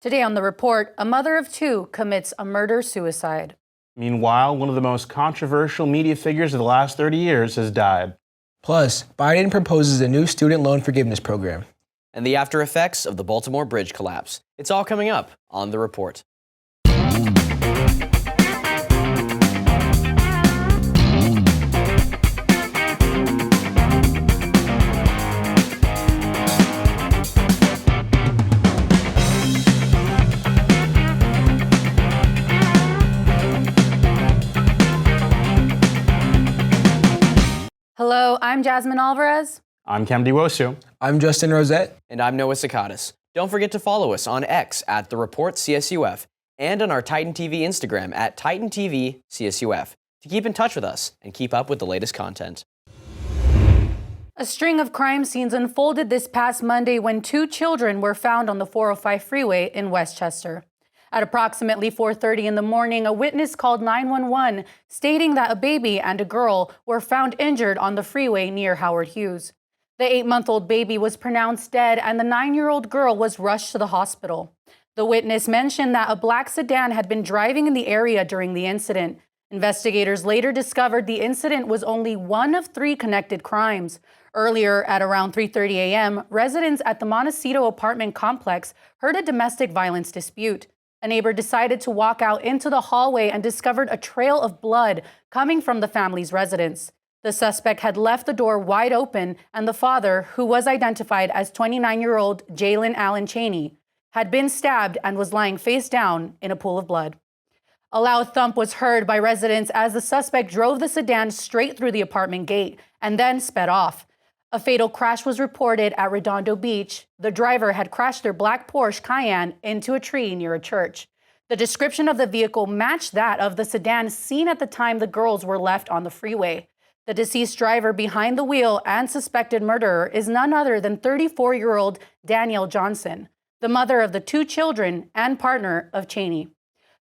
Today on The Report, a mother of two commits a murder-suicide. Meanwhile, one of the most controversial media figures of the last 30 years has died. Plus, Biden proposes a new student loan forgiveness program. And the after effects of the Baltimore Bridge collapse. It's all coming up on The Report. Hello, I'm Jasmine Alvarez. I'm Kemdi Wosu. I'm Justin Rosette. And I'm Noah Sakatis. Don't forget to follow us on X at The Report CSUF and on our Titan TV Instagram at Titan TV CSUF to keep in touch with us and keep up with the latest content. A string of crime scenes unfolded this past Monday when two children were found on the 405 freeway in Westchester. At approximately 4:30 in the morning, a witness called 911 stating that a baby and a girl were found injured on the freeway near Howard Hughes. The 8-month-old baby was pronounced dead and the 9-year-old girl was rushed to the hospital. The witness mentioned that a black sedan had been driving in the area during the incident. Investigators later discovered the incident was only one of 3 connected crimes. Earlier, at around 3:30 a.m., residents at the Montecito apartment complex heard a domestic violence dispute. A neighbor decided to walk out into the hallway and discovered a trail of blood coming from the family's residence. The suspect had left the door wide open, and the father, who was identified as 29-year-old Jalen Allen Cheney, had been stabbed and was lying face down in a pool of blood. A loud thump was heard by residents as the suspect drove the sedan straight through the apartment gate and then sped off. A fatal crash was reported at Redondo Beach. The driver had crashed their black Porsche Cayenne into a tree near a church. The description of the vehicle matched that of the sedan seen at the time the girls were left on the freeway. The deceased driver behind the wheel and suspected murderer is none other than 34-year-old Danielle Johnson, the mother of the 2 children and partner of Cheney.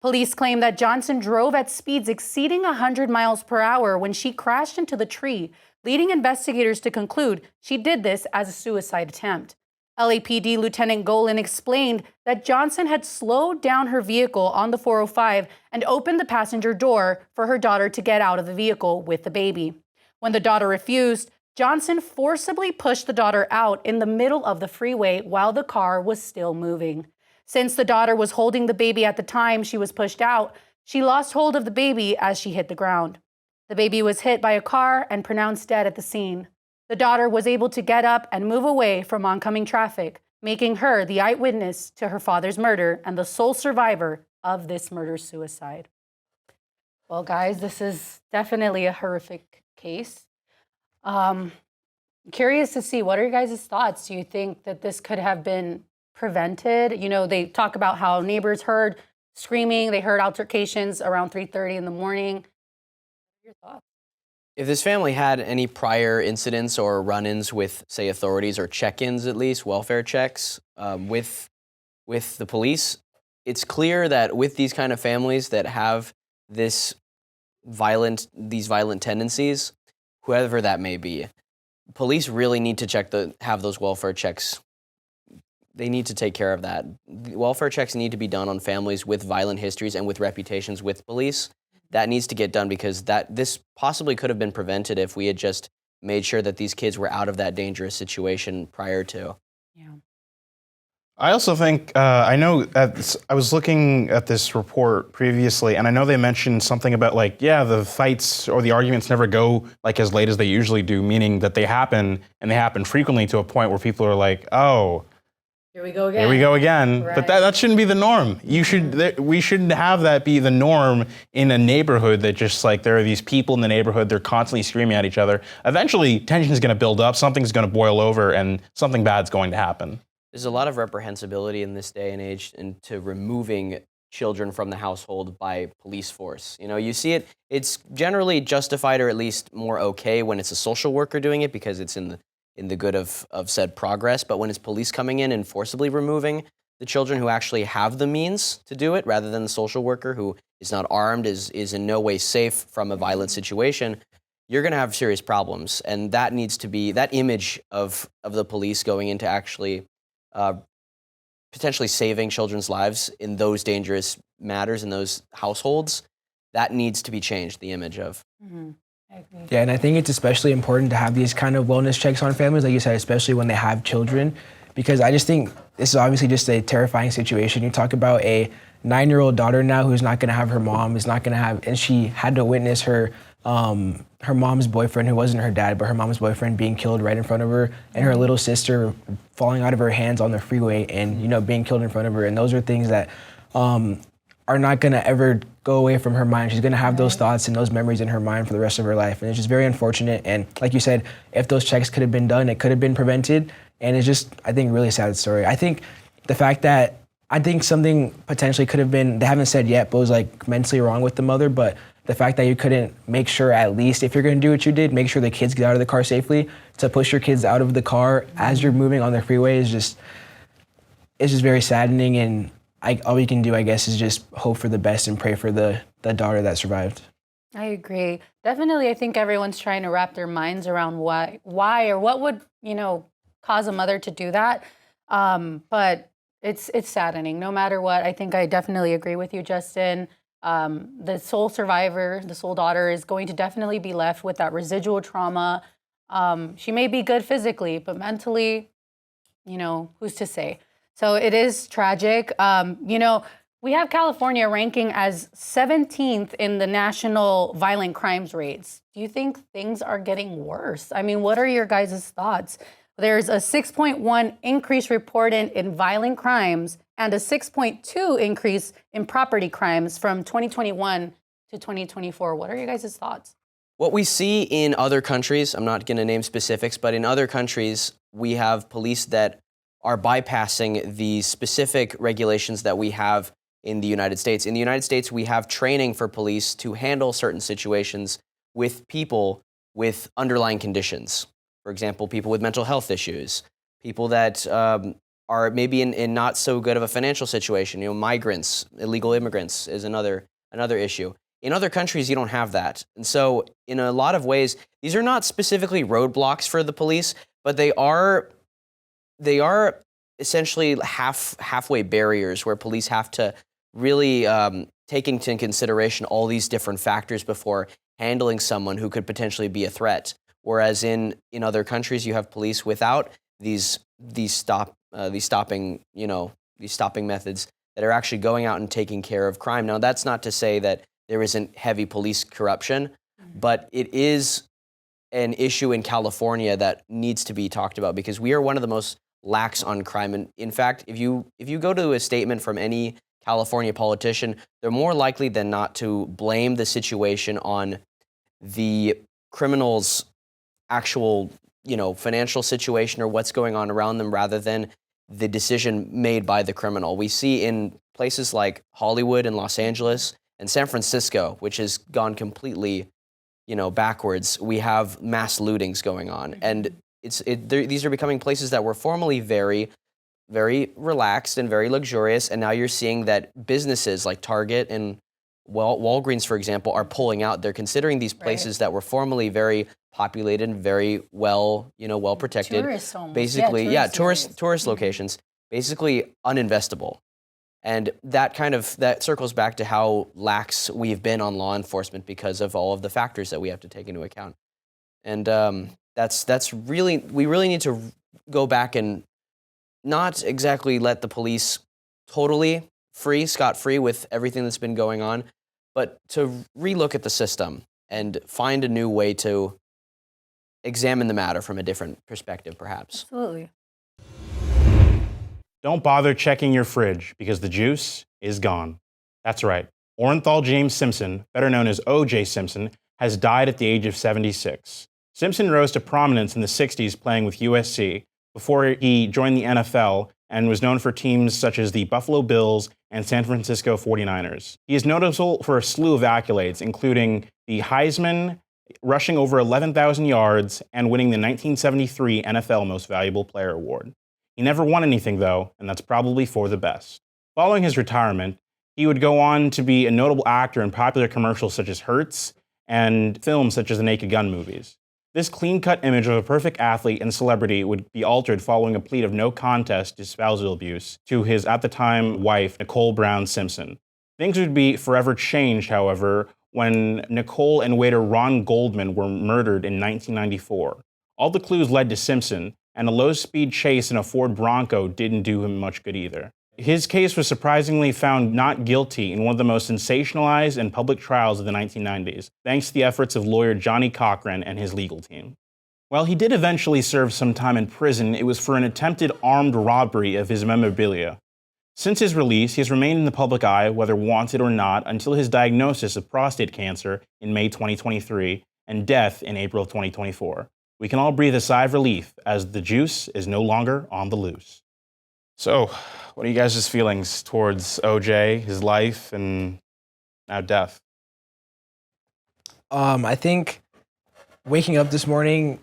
Police claim that Johnson drove at speeds exceeding 100 miles per hour when she crashed into the tree, leading investigators to conclude she did this as a suicide attempt. LAPD Lieutenant Golan explained that Johnson had slowed down her vehicle on the 405 and opened the passenger door for her daughter to get out of the vehicle with the baby. When the daughter refused, Johnson forcibly pushed the daughter out in the middle of the freeway while the car was still moving. Since the daughter was holding the baby at the time she was pushed out, she lost hold of the baby as she hit the ground. The baby was hit by a car and pronounced dead at the scene. The daughter was able to get up and move away from oncoming traffic, making her the eyewitness to her father's murder and the sole survivor of this murder-suicide. Well, guys, this is definitely a horrific case. Curious to see, what are your guys' thoughts? Do you think that this could have been prevented? You know, they talk about how neighbors heard screaming, they heard altercations around 3:30 in the morning. Your thoughts? If this family had any prior incidents or run-ins with, say, authorities or check-ins at least, welfare checks with the police, it's clear that with these kind of families that have these violent tendencies, whoever that may be, police really need to have those welfare checks. They need to take care of that. Welfare checks need to be done on families with violent histories and with reputations with police. That needs to get done because this possibly could have been prevented if we had just made sure that these kids were out of that dangerous situation prior to. Yeah. I also think, I was looking at this report previously, and I know they mentioned something about the fights or the arguments never go as late as they usually do, meaning that they happen, and they happen frequently to a point where people are like, oh, here we go again. Here we go again. Right. But that shouldn't be the norm. We shouldn't have that be the norm in a neighborhood that just there are these people in the neighborhood, they're constantly screaming at each other. Eventually, tension is going to build up, something's going to boil over, and something bad's going to happen. There's a lot of reprehensibility in this day and age into removing children from the household by police force. You know, you see it's generally justified or at least more okay when it's a social worker doing it because it's in the good of said progress, but when it's police coming in and forcibly removing the children who actually have the means to do it, rather than the social worker who is not armed, is in no way safe from a violent situation, you're going to have serious problems. And that needs to be, that image of the police going into actually potentially saving children's lives in those dangerous matters in those households, that needs to be changed, the image of. I agree. Yeah, and I think it's especially important to have these kind of wellness checks on families, like you said, especially when they have children, because I just think this is obviously just a terrifying situation. You talk about a 9-year-old daughter now who's not going to have her mom, is not going to have, and she had to witness her mom's boyfriend, who wasn't her dad, but her mom's boyfriend, being killed right in front of her, and her little sister falling out of her hands on the freeway and, you know, being killed in front of her. And those are things that are not going to ever go away from her mind. She's going to have those thoughts and those memories in her mind for the rest of her life. And it's just very unfortunate. And like you said, if those checks could have been done, it could have been prevented. And it's just, I think, really sad story. I think the fact that something potentially could have been, they haven't said yet, but was like mentally wrong with the mother. But the fact that you couldn't make sure, at least if you're going to do what you did, make sure the kids get out of the car safely. To push your kids out of the car as you're moving on the freeway is just, it's just very saddening. And all we can do, I guess, is just hope for the best and pray for the daughter that survived. I agree. Definitely, I think everyone's trying to wrap their minds around why or what would, cause a mother to do that. But it's saddening. No matter what, I think I definitely agree with you, Justin. The sole survivor, the sole daughter, is going to definitely be left with that residual trauma. She may be good physically, but mentally, who's to say? So it is tragic. We have California ranking as 17th in the national violent crimes rates. Do you think things are getting worse? I mean, what are your guys' thoughts? There's a 6.1 increase reported in violent crimes and a 6.2 increase in property crimes from 2021 to 2024. What are your guys' thoughts? What we see in other countries, I'm not going to name specifics, but in other countries, we have police that are bypassing the specific regulations that we have in the United States. In the United States, we have training for police to handle certain situations with people with underlying conditions. For example, people with mental health issues, people that are maybe in not so good of a financial situation. Migrants, illegal immigrants is another issue. In other countries, you don't have that. And so in a lot of ways, these are not specifically roadblocks for the police, but they are essentially halfway barriers where police have to really take into consideration all these different factors before handling someone who could potentially be a threat. Whereas in other countries, you have police without these stopping methods that are actually going out and taking care of crime. Now, that's not to say that there isn't heavy police corruption, but it is an issue in California that needs to be talked about because we are one of the most lax on crime. And in fact, if you go to a statement from any California politician, they're more likely than not to blame the situation on the criminal's actual, financial situation or what's going on around them rather than the decision made by the criminal. We see in places like Hollywood and Los Angeles and San Francisco, which has gone completely, backwards, we have mass lootings going on. And these are becoming places that were formerly very, very relaxed and very luxurious. And now you're seeing that businesses like Target and Walgreens, for example, are pulling out. They're considering these places that were formerly very populated and very well protected. Tourist homes. Basically, tourist locations, basically uninvestable. And that circles back to how lax we've been on law enforcement because of all of the factors that we have to take into account. And we really need to go back and not exactly let the police totally scot-free with everything that's been going on, but to relook at the system and find a new way to examine the matter from a different perspective, perhaps. Absolutely. Don't bother checking your fridge because the juice is gone. That's right. Orenthal James Simpson, better known as OJ Simpson, has died at the age of 76. Simpson rose to prominence in the 60s playing with USC before he joined the NFL and was known for teams such as the Buffalo Bills and San Francisco 49ers. He is notable for a slew of accolades, including the Heisman, rushing over 11,000 yards, and winning the 1973 NFL Most Valuable Player Award. He never won anything, though, and that's probably for the best. Following his retirement, he would go on to be a notable actor in popular commercials such as Hertz and films such as the Naked Gun movies. This clean-cut image of a perfect athlete and celebrity would be altered following a plea of no contest to spousal abuse to his, at the time, wife, Nicole Brown Simpson. Things would be forever changed, however, when Nicole and waiter Ron Goldman were murdered in 1994. All the clues led to Simpson, and a low-speed chase in a Ford Bronco didn't do him much good either. His case was surprisingly found not guilty in one of the most sensationalized and public trials of the 1990s, thanks to the efforts of lawyer Johnny Cochran and his legal team. While he did eventually serve some time in prison, it was for an attempted armed robbery of his memorabilia. Since his release, he has remained in the public eye, whether wanted or not, until his diagnosis of prostate cancer in May 2023 and death in April of 2024. We can all breathe a sigh of relief as the juice is no longer on the loose. So, what are you guys' feelings towards OJ, his life, and now death? I think waking up this morning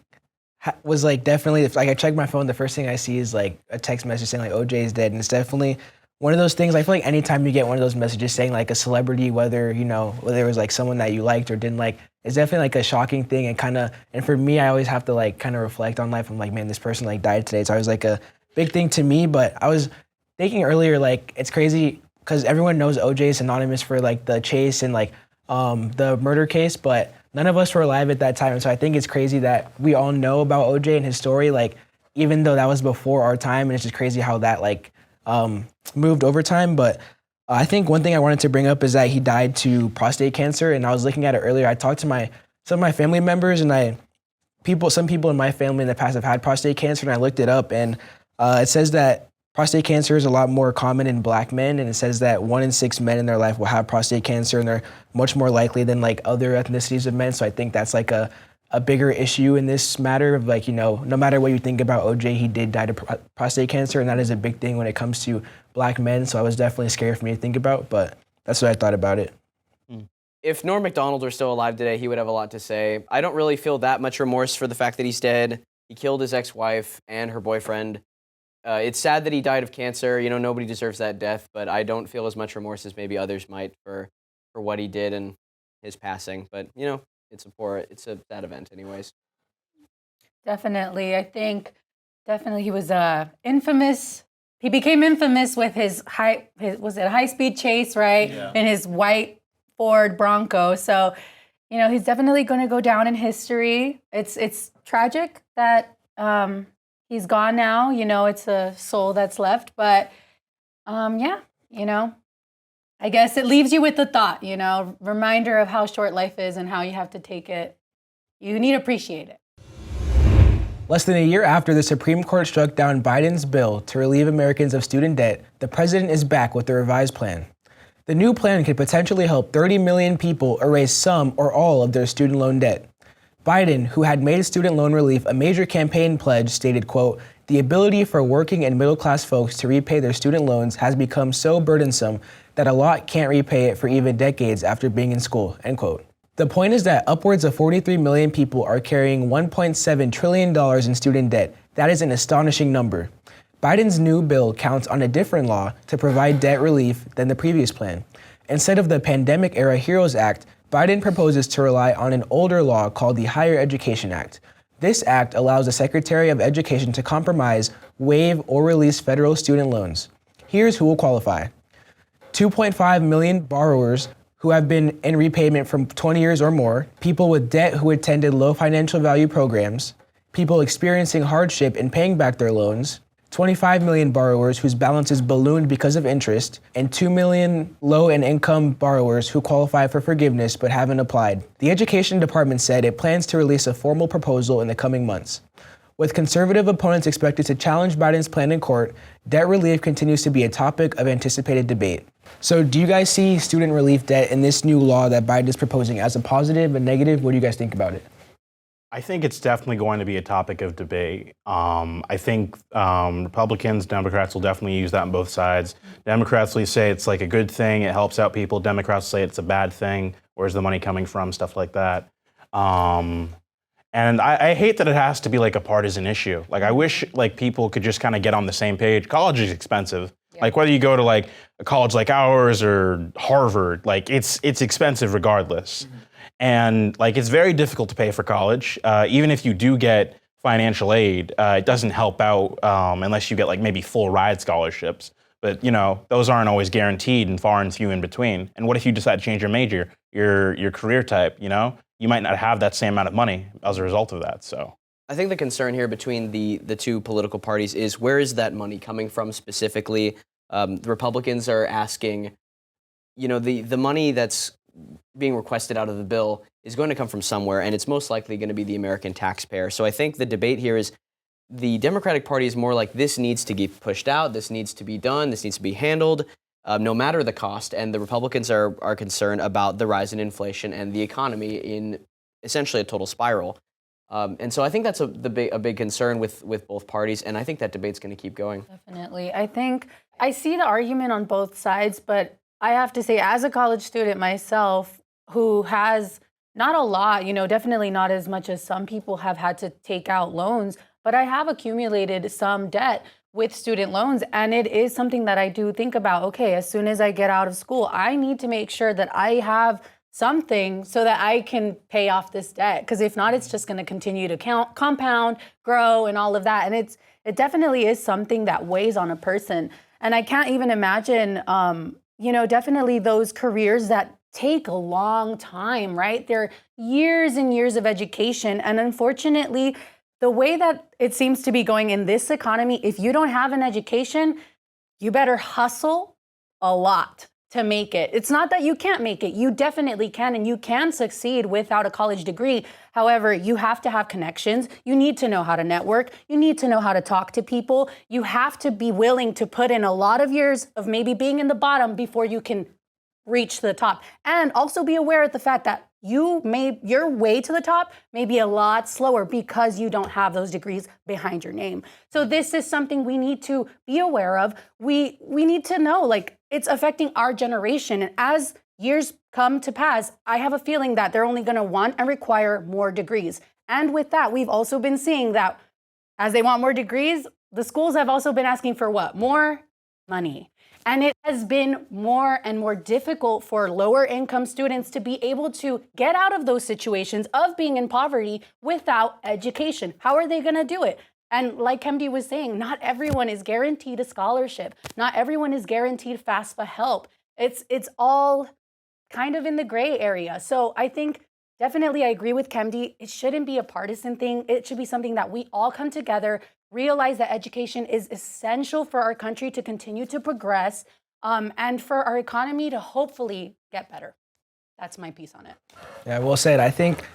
was like definitely, like I check my phone, the first thing I see is like a text message saying like OJ is dead, and it's definitely one of those things. I feel like anytime you get one of those messages saying like a celebrity, whether it was like someone that you liked or didn't like, it's definitely like a shocking thing, and for me, I always have to like kind of reflect on life. I'm like, man, this person like died today. It's always like a big thing to me. But I was thinking earlier, like it's crazy because everyone knows OJ is synonymous for like the chase and like the murder case, but none of us were alive at that time. And so I think it's crazy that we all know about OJ and his story, like even though that was before our time, and it's just crazy how that like moved over time. But I think one thing I wanted to bring up is that he died to prostate cancer, and I was looking at it earlier. I talked to some of my family members, and some people in my family in the past have had prostate cancer, and I looked it up, and it says that prostate cancer is a lot more common in Black men, and it says that 1 in 6 men in their life will have prostate cancer, and they're much more likely than like other ethnicities of men. So I think that's like a bigger issue in this matter of like, no matter what you think about OJ, he did die to prostate cancer, and that is a big thing when it comes to Black men. So it was definitely scary for me to think about, but that's what I thought about it. If Norm Macdonald were still alive today, he would have a lot to say. I don't really feel that much remorse for the fact that he's dead. He killed his ex-wife and her boyfriend. It's sad that he died of cancer. Nobody deserves that death, but I don't feel as much remorse as maybe others might for what he did and his passing. But, it's a sad event anyways. Definitely. I think definitely he was infamous. He became infamous with his high-speed chase, right? Yeah. In his white Ford Bronco. So, he's definitely going to go down in history. It's tragic that he's gone now. It's a soul that's left. But, I guess it leaves you with the thought, reminder of how short life is and how you have to take it. You need to appreciate it. Less than a year after the Supreme Court struck down Biden's bill to relieve Americans of student debt, the president is back with a revised plan. The new plan could potentially help 30 million people erase some or all of their student loan debt. Biden, who had made student loan relief a major campaign pledge, stated, quote, "The ability for working and middle-class folks to repay their student loans has become so burdensome that a lot can't repay it for even decades after being in school," end quote. The point is that upwards of 43 million people are carrying $1.7 trillion in student debt. That is an astonishing number. Biden's new bill counts on a different law to provide debt relief than the previous plan. Instead of the pandemic-era HEROES Act, Biden proposes to rely on an older law called the Higher Education Act. This act allows the Secretary of Education to compromise, waive, or release federal student loans. Here's who will qualify. 2.5 million borrowers who have been in repayment from 20 years or more, people with debt who attended low financial value programs, people experiencing hardship in paying back their loans, 25 million borrowers whose balances ballooned because of interest, and 2 million low and income borrowers who qualify for forgiveness but haven't applied. The Education Department said it plans to release a formal proposal in the coming months. With conservative opponents expected to challenge Biden's plan in court, debt relief continues to be a topic of anticipated debate. So do you guys see student relief debt in this new law that Biden is proposing as a positive, a negative? What do you guys think about it? I think it's definitely going to be a topic of debate. I think Republicans, Democrats will definitely use that on both sides. Democrats will say it's like a good thing, it helps out people. Democrats say it's a bad thing, where's the money coming from, stuff like that. And I hate that it has to be like a partisan issue. Like I wish like people could just kind of get on the same page. College is expensive. Yeah. Like whether you go to like a college like ours or Harvard, like it's expensive regardless. Mm-hmm. And like, it's very difficult to pay for college. Even if you do get financial aid, it doesn't help out unless you get like maybe full ride scholarships. But you know, those aren't always guaranteed and far and few in between. And what if you decide to change your major, your career type, you know? You might not have that same amount of money as a result of that, so. I think the concern here between the two political parties is where is that money coming from specifically? The Republicans are asking, you know, the money that's being requested out of the bill is going to come from somewhere, and it's most likely going to be the American taxpayer. So I think the debate here is the Democratic Party is more like this needs to get pushed out, this needs to be done, this needs to be handled, no matter the cost. And the Republicans are concerned about the rise in inflation and the economy in essentially a total spiral. And so I think that's a big concern with both parties, and I think that debate's going to keep going. Definitely. I think I see the argument on both sides, but I have to say, as a college student myself, who has not a lot, you know, definitely not as much as some people have had to take out loans, but I have accumulated some debt with student loans. And it is something that I do think about, okay, as soon as I get out of school, I need to make sure that I have something so that I can pay off this debt. Because if not, it's just going to continue to compound, grow, and all of that. And it definitely is something that weighs on a person. And I can't even imagine, you know, definitely those careers that take a long time, right? They're years and years of education. And unfortunately, the way that it seems to be going in this economy, if you don't have an education, you better hustle a lot to make it. It's not that you can't make it. You definitely can, and you can succeed without a college degree. However, you have to have connections. You need to know how to network. You need to know how to talk to people. You have to be willing to put in a lot of years of maybe being in the bottom before you can reach the top. And also be aware of the fact that your way to the top may be a lot slower because you don't have those degrees behind your name. So this is something we need to be aware of. We need to know, like, it's affecting our generation. And as years come to pass, I have a feeling that they're only going to want and require more degrees. And with that, we've also been seeing that as they want more degrees, the schools have also been asking for what? More money. And it has been more and more difficult for lower income students to be able to get out of those situations of being in poverty without education. How are they going to do it? And like Kemdi was saying, not everyone is guaranteed a scholarship. Not everyone is guaranteed FAFSA help. It's all kind of in the gray area. So I think definitely I agree with Kemdi. It shouldn't be a partisan thing. It should be something that we all come together, realize that education is essential for our country to continue to progress, and for our economy to hopefully get better. That's my piece on it. Yeah, well said. I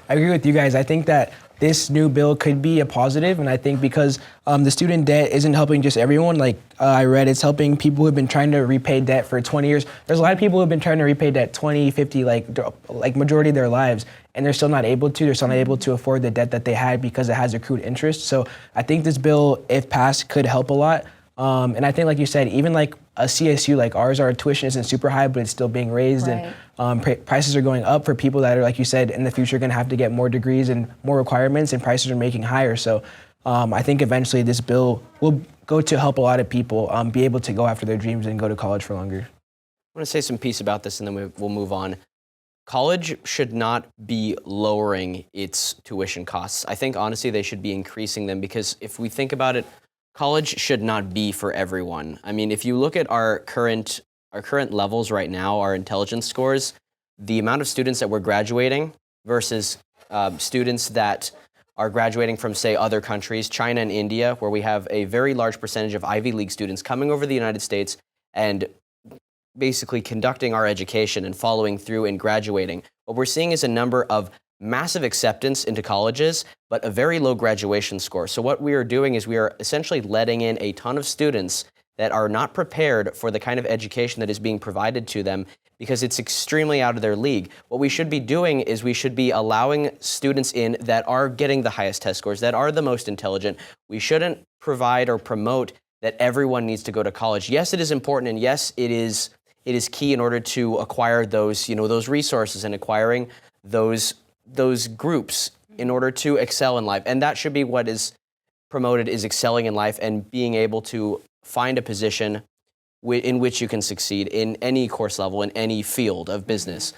agree with you guys. I think that this new bill could be a positive, and I think because the student debt isn't helping just everyone. Like I read, it's helping people who have been trying to repay debt for 20 years. There's a lot of people who have been trying to repay debt 20, 50, like majority of their lives, and they're still not able to. They're still not able to afford the debt that they had because it has accrued interest. So I think this bill, if passed, could help a lot. And I think, like you said, even like a CSU like ours, our tuition isn't super high, but it's still being raised, right. And prices are going up for people that are, like you said, in the future going to have to get more degrees and more requirements, and prices are making higher. So I think eventually this bill will go to help a lot of people be able to go after their dreams and go to college for longer. I want to say some piece about this, and then we'll move on. College should not be lowering its tuition costs. I think, honestly, they should be increasing them, because if we think about it, college should not be for everyone. I mean, if you look at our current levels right now, our intelligence scores, the amount of students that we're graduating versus students that are graduating from, say, other countries, China and India, where we have a very large percentage of Ivy League students coming over the United States and basically conducting our education and following through and graduating. What we're seeing is a number of massive acceptance into colleges, but a very low graduation score. So what we are doing is we are essentially letting in a ton of students that are not prepared for the kind of education that is being provided to them, because it's extremely out of their league. What we should be doing is we should be allowing students in that are getting the highest test scores, that are the most intelligent. We shouldn't provide or promote that everyone needs to go to college. Yes, it is important, and yes, it is key in order to acquire those resources and acquiring those groups in order to excel in life. And that should be what is promoted, is excelling in life and being able to find a position in which you can succeed in any course level, in any field of business.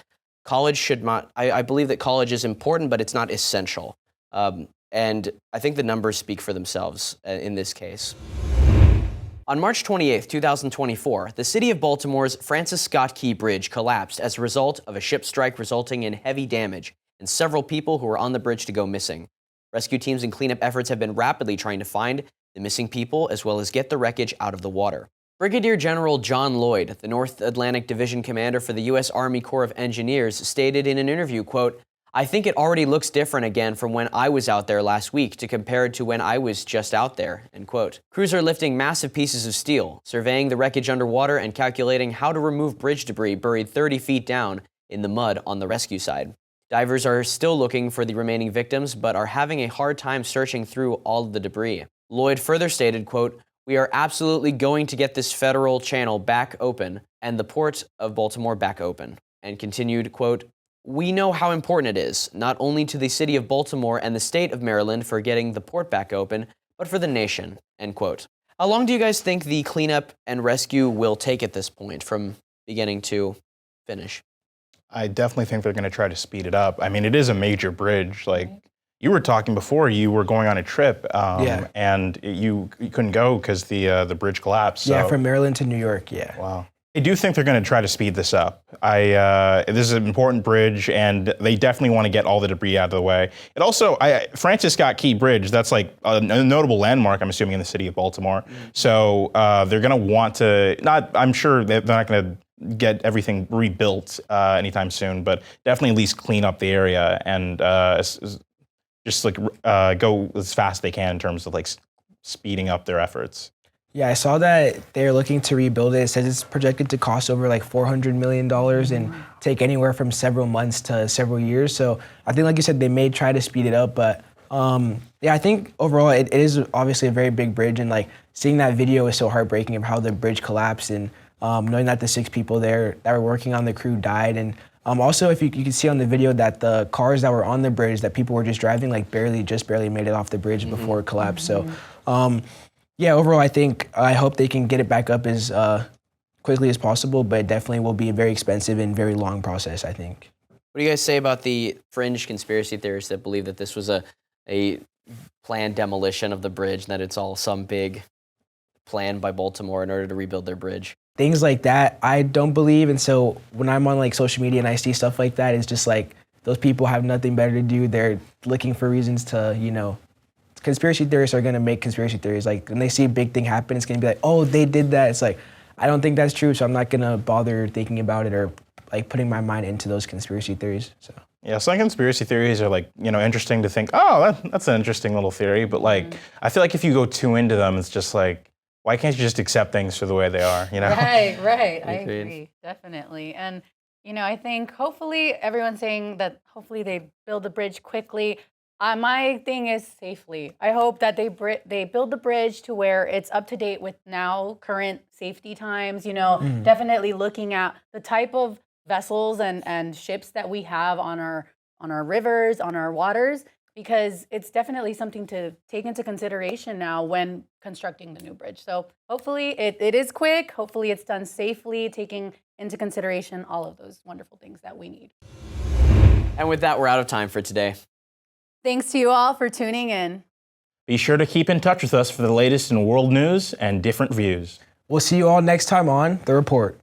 college should not, I believe that college is important, but it's not essential. And I think the numbers speak for themselves in this case. On March 28, 2024, the city of Baltimore's Francis Scott Key Bridge collapsed as a result of a ship strike resulting in heavy damage and several people who were on the bridge to go missing. Rescue teams and cleanup efforts have been rapidly trying to find the missing people as well as get the wreckage out of the water. Brigadier General John Lloyd, the North Atlantic Division commander for the U.S. Army Corps of Engineers, stated in an interview, quote, "I think it already looks different again from when I was out there last week to compare it to when I was just out there," end quote. Crews are lifting massive pieces of steel, surveying the wreckage underwater, and calculating how to remove bridge debris buried 30 feet down in the mud on the rescue side. Divers are still looking for the remaining victims, but are having a hard time searching through all of the debris. Lloyd further stated, quote, "We are absolutely going to get this federal channel back open and the port of Baltimore back open," and continued, quote, "We know how important it is, not only to the city of Baltimore and the state of Maryland for getting the port back open, but for the nation," end quote. How long do you guys think the cleanup and rescue will take at this point from beginning to finish? I definitely think they're going to try to speed it up. I mean, it is a major bridge. Like you were talking before, you were going on a trip, and you couldn't go because the bridge collapsed. Yeah, so. from Maryland to New York, yeah. Wow. I do think they're going to try to speed this up. This is an important bridge, and they definitely want to get all the debris out of the way. It also, Francis Scott Key Bridge, that's like a notable landmark, I'm assuming, in the city of Baltimore. So they're going to want to, I'm sure they're not going to get everything rebuilt anytime soon, but definitely at least clean up the area and just like go as fast as they can in terms of like speeding up their efforts. Yeah, I saw that they're looking to rebuild it. It says it's projected to cost over like $400 million and take anywhere from several months to several years. So I think, like you said, they may try to speed it up. But yeah, I think overall it is obviously a very big bridge. And like seeing that video is so heartbreaking of how the bridge collapsed and knowing that the 6 people there that were working on the crew died. And also, if you can see on the video that the cars that were on the bridge that people were just driving, like just barely made it off the bridge before it collapsed. So yeah, overall, I hope they can get it back up as quickly as possible, but it definitely will be a very expensive and very long process, I think. What do you guys say about the fringe conspiracy theorists that believe that this was a planned demolition of the bridge, and that it's all some big plan by Baltimore in order to rebuild their bridge? Things like that, I don't believe, and so when I'm on like social media and I see stuff like that, it's just like those people have nothing better to do. They're looking for reasons to, conspiracy theorists are going to make conspiracy theories. Like when they see a big thing happen, it's going to be like, oh, they did that. It's like, I don't think that's true, so I'm not going to bother thinking about it or like putting my mind into those conspiracy theories. So yeah, some conspiracy theories are like, interesting to think, oh, that's an interesting little theory. But like, I feel like if you go too into them, it's just like, why can't you just accept things for the way they are, Right. I agree, definitely. And, I think hopefully everyone's saying that hopefully they build the bridge quickly. My thing is safely. I hope that they build the bridge to where it's up to date with now current safety times. Definitely looking at the type of vessels and ships that we have on our rivers, on our waters, because it's definitely something to take into consideration now when constructing the new bridge. So hopefully it is quick. Hopefully it's done safely, taking into consideration all of those wonderful things that we need. And with that, we're out of time for today. Thanks to you all for tuning in. Be sure to keep in touch with us for the latest in world news and different views. we'll see you all next time on The Report.